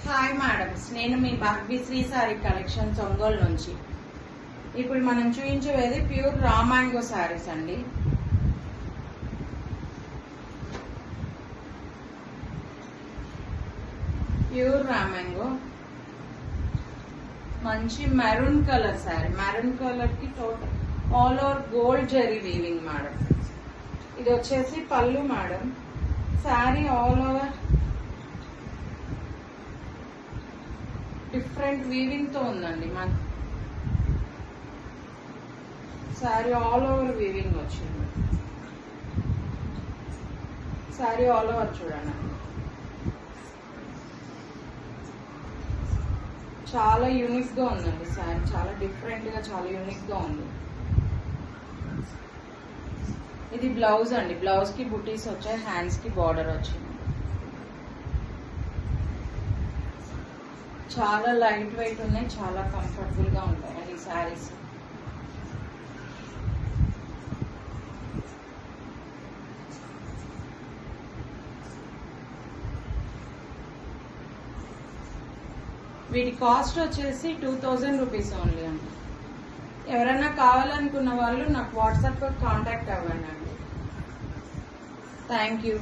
Hi madams, నేను మీ Bhagyashree sorry collections Ongole నుంచి. ఇప్పుడు మనం చూపించేది ప్యూర్ రా మ్యాంగో సారీస్ అండి. ప్యూర్ రా మ్యాంగో, మంచి maroon colour sari. Maroon colour కి total all over gold zari weaving madam. ఇది వచ్చేసి పళ్ళు madam. Sari all over different weaving తో ఉందండి. మన సారీ ఆల్ ఓవర్ వీవింగ్ వచ్చింది. సారీ ఆల్ ఓవర్ చూడండి, చాలా యూనిక్ గా ఉందండి. సారీ చాలా డిఫరెంట్ గా, చాలా యూనిక్ గా ఉంది. ఇది బ్లౌజ్ అండి. బ్లౌజ్ కి బుటీస్ వచ్చాయి, హ్యాండ్స్ కి బార్డర్ వచ్చింది. చాలా లైట్ వెయిట్ ఉన్నాయి, చాలా కంఫర్టబుల్ గా ఉంటాయండి ఈ శారీస్. వీటి కాస్ట్ వచ్చేసి 2000 రూపీస్ ఓన్లీ అండి. ఎవరైనా కావాలనుకున్న వాళ్ళు నాకు వాట్సాప్ లో కాంటాక్ట్ అవ్వండి అండి. Thank you.